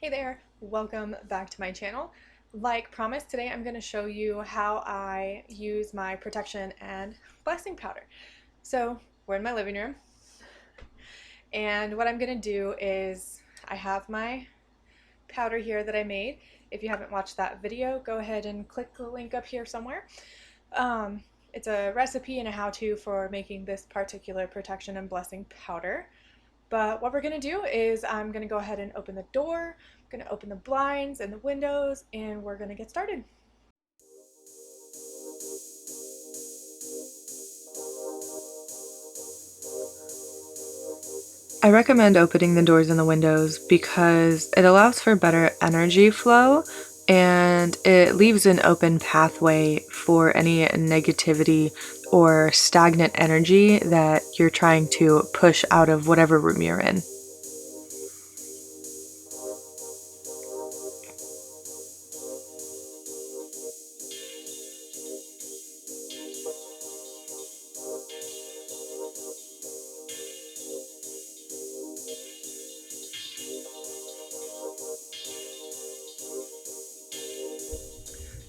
Hey there, welcome back to my channel. Like promised, today I'm going to show you how I use my protection and blessing powder. So we're in my living room, and what I'm going to do is I have my powder here that I made. If you haven't watched that video, go ahead and click the link up here somewhere. It's a recipe and a how-to for making this particular protection and blessing powder. But what we're going to do is I'm going to go ahead and open the door, I'm going to open the blinds and the windows, and we're going to get started. I recommend opening the doors and the windows because it allows for better energy flow and it leaves an open pathway for any negativity or stagnant energy that you're trying to push out of whatever room you're in.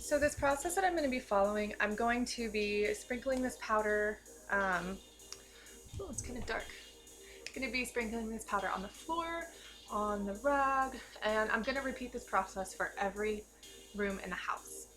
So this process that I'm going to be following, I'm going to be sprinkling this powder, oh, it's kind of dark. I'm going to be sprinkling this powder on the floor, on the rug, and I'm going to repeat this process for every room in the house.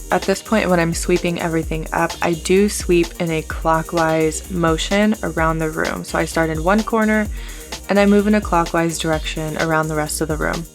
At this point, when I'm sweeping everything up, I do sweep in a clockwise motion around the room. So I start in one corner and I move in a clockwise direction around the rest of the room.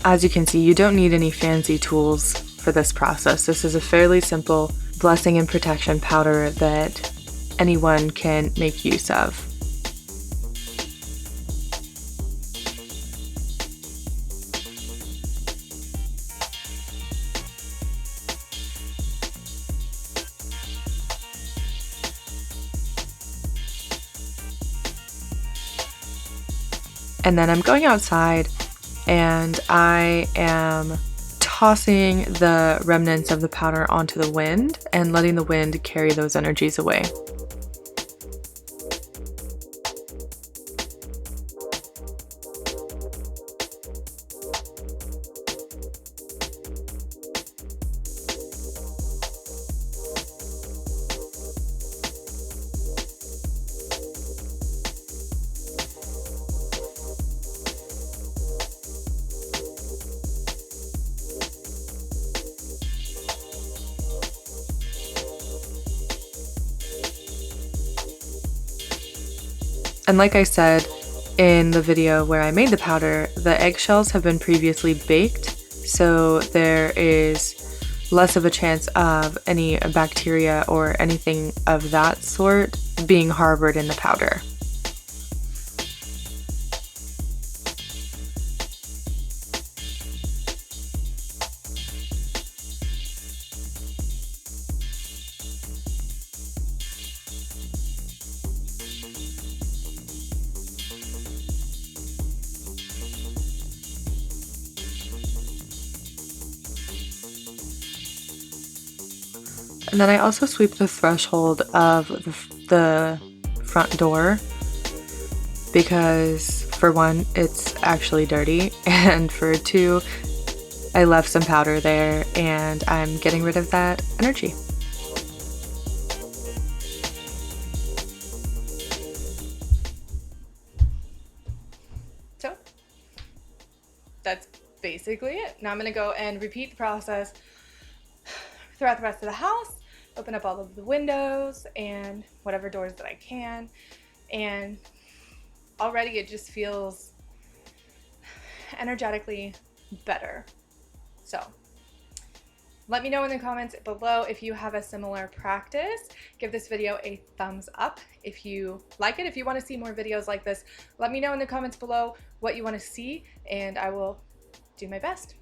As you can see, you don't need any fancy tools for this process. This is a fairly simple blessing and protection powder that anyone can make use of. And then I'm going outside and I am tossing the remnants of the powder onto the wind and letting the wind carry those energies away. And like I said in the video where I made the powder, the eggshells have been previously baked, so there is less of a chance of any bacteria or anything of that sort being harbored in the powder. And then I also sweep the threshold of the front door because for one, it's actually dirty, and for two, I left some powder there and I'm getting rid of that energy. So that's basically it. Now I'm gonna go and repeat the process throughout the rest of the house, open up all of the windows and whatever doors that I can, and already it just feels energetically better. So let me know in the comments below if you have a similar practice. Give this video a thumbs up if you like it. If you want to see more videos like this, let me know in the comments below what you want to see, and I will do my best.